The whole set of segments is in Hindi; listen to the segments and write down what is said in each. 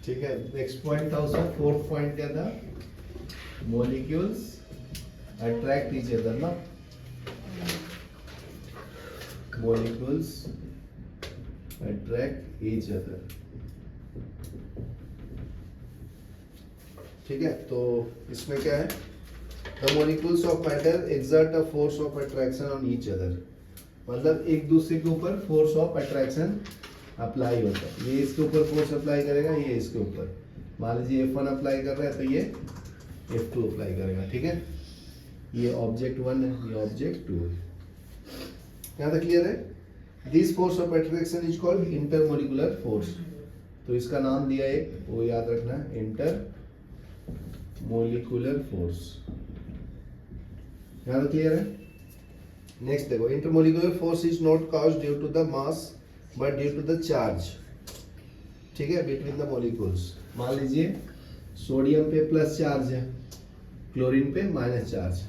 ठीक है, नेक्स्ट पॉइंट था उसका, फोर्थ पॉइंट क्या था, मॉलिक्यूल्स अट्रैक्ट ईच अदर ना, मॉलिक्यूल्स अट्रैक्ट ईच अदर। ठीक है, तो इसमें क्या है, the molecules of matter exert a force of attraction on each other, मतलब एक दूसरे के ऊपर फोर्स ऑफ अट्रैक्शन अप्लाई होता है। ये इसके ऊपर फोर्स अप्लाई करेगा, ये इसके ऊपर, मान लीजिए F1 अप्लाई कर रहा है तो ये F2 अप्लाई करेगा। ठीक है, ये ऑब्जेक्ट 1 है, ये ऑब्जेक्ट 2 है। यहाँ तक क्लियर है? This force of attraction is called intermolecular force. तो इसका नाम दिया है, वो याद रखना है, इंटर मोलिकुलर फोर्स। यहाँ तक क्लियर है? नेक्स्ट देखो, intermolecular force is not caused due to the mass but due to the charge. ठीक है, बिटवीन द मॉलिक्यूल्स। मान लीजिए सोडियम पे प्लस चार्ज है, क्लोरीन पे माइनस चार्ज,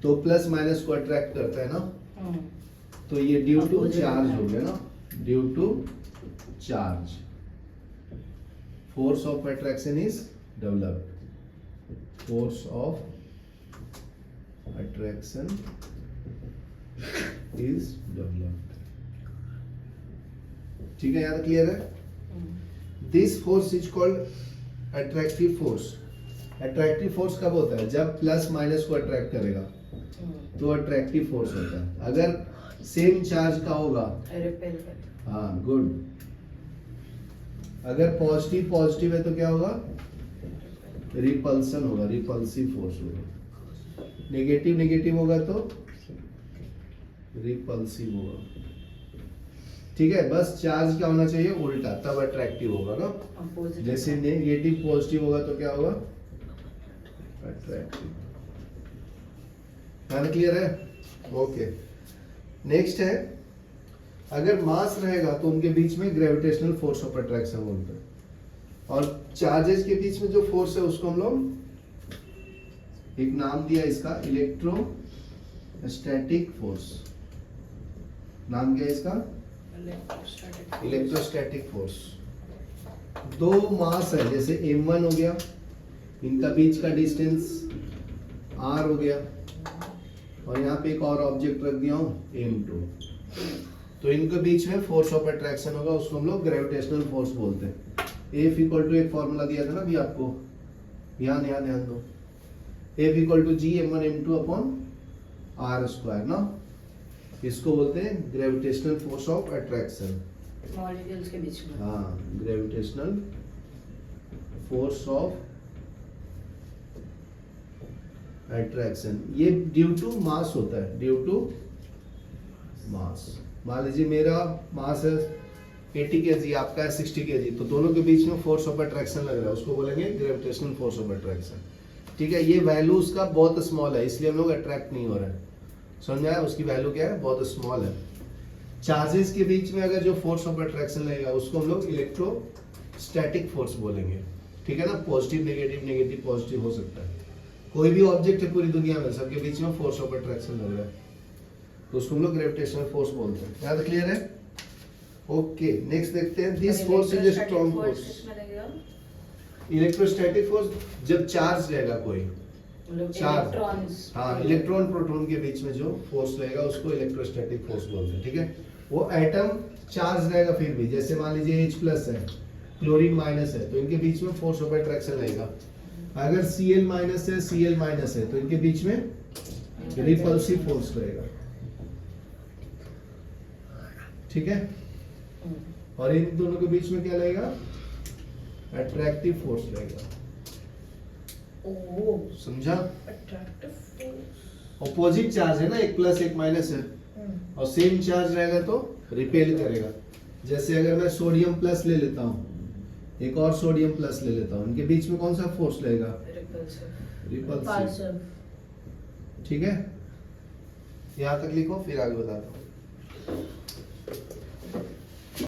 तो प्लस माइनस को अट्रैक्ट करता है ना, तो ये ड्यू टू चार्ज हो गया ना, due to charge force of attraction is developed, force of attraction is developed. ठीक है, यार क्लियर है? This force is called attractive force. Attractive force कब होता है? जब प्लस माइनस को अट्रैक्ट करेगा तो अट्रैक्टिव फोर्स होता है। अगर सेम चार्ज का होगा, हाँ गुड, अगर पॉजिटिव पॉजिटिव है तो क्या होगा? रिपल्सन होगा, रिपल्सिव फोर्स होगा। नेगेटिव नेगेटिव होगा तो रिपल्सिव होगा। ठीक है, बस चार्ज क्या होना चाहिए? उल्टा, तब अट्रैक्टिव होगा ना। जैसे नेगेटिव पॉजिटिव होगा तो क्या होगा? अट्रैक्टिव। क्लियर है? ओके, नेक्स्ट है, अगर मास रहेगा तो उनके बीच में ग्रेविटेशनल फोर्स ऑफ अट्रैक्शन बोलते हैं, और चार्जेस के बीच में जो फोर्स है उसको हम लोग एक नाम दिया इसका, इलेक्ट्रोस्टैटिक फोर्स। नाम क्या है इसका? Electrostatic force. दो मास है, जैसे m1 हो गया, इनका बीच का डिस्टेंस r हो गया, और यहाँ पे एक और ऑब्जेक्ट रख दिया हूँ m2, तो इनके बीच में फोर्स ऑफ अट्रैक्शन होगा, उसको हम लोग ग्रेविटेशनल फोर्स बोलते हैं। F इक्वल टू एक फॉर्मूला दिया था ना अभी आपको, ध्यान दो, F equal to G m1 m2 upon r square ना, इसको बोलते हैं gravitational force of attraction, molecules के बीच में। हाँ, ग्रेविटेशनल फोर्स ऑफ अट्रैक्शन। ये ड्यू टू मास होता है, ड्यू टू मास। मान लीजिए मेरा मास है 80 kg, आपका है 60 kg, तो दोनों के बीच में फोर्स ऑफ अट्रैक्शन लग रहा है, उसको बोलेंगे ग्रेविटेशनल फोर्स ऑफ अट्रैक्शन। ठीक है, ये वैल्यू उसका बहुत स्मॉल है, इसलिए हम लोग अट्रैक्ट नहीं हो रहे हैं। समझ आया? उसकी वैल्यू क्या है? बहुत स्मॉल है। चार्जेस के बीच में अगर जो फोर्स ऑफ अट्रैक्शन लगेगा उसको हम लोग इलेक्ट्रोस्टैटिक फोर्स बोलेंगे। ठीक है ना, पॉजिटिव नेगेटिव, नेगेटिव पॉजिटिव हो सकता है। कोई भी ऑब्जेक्ट है पूरी दुनिया में, सबके बीच में फोर्स ऑफ अट्रैक्शन लग रहा है, तो उसको हम लोग ग्रेविटेशनल फोर्स बोलते हैं। यहाँ तक क्लियर है? ओके, नेक्स्ट देखते हैं, this force is a strong force. Electrostatic force जब चार्ज रहेगा कोई, चार्ज, हाँ, इलेक्ट्रॉन प्रोटॉन के बीच में जो फोर्स रहेगा उसको इलेक्ट्रोस्टैटिक फोर्स बोलते हैं। ठीक है, वो एटम चार्ज रहेगा फिर भी, जैसे मान लीजिए H प्लस है, क्लोरीन माइनस है, तो इनके बीच में फोर्स ऑफ अट्रैक्शन रहेगा। अगर Cl माइनस है, Cl माइनस है, तो इनके बीच में रिपल्सिव फोर्स रहेगा। ठीक है, और इन दोनों के बीच में क्या रहेगा? अट्रैक्टिव फोर्स रहेगा। समझा? अट्रैक्टिव फोर्स, ऑपोजिट चार्ज है ना, एक प्लस एक माइनस है, और सेम चार्ज रहेगा तो रिपेल करेगा। जैसे अगर मैं सोडियम प्लस ले लेता हूँ, एक और सोडियम प्लस ले लेता हूँ, इनके बीच में कौन सा फोर्स रहेगा? रिपल्सिव। ठीक है, यहाँ तक लिखो, फिर आगे बताता हूँ।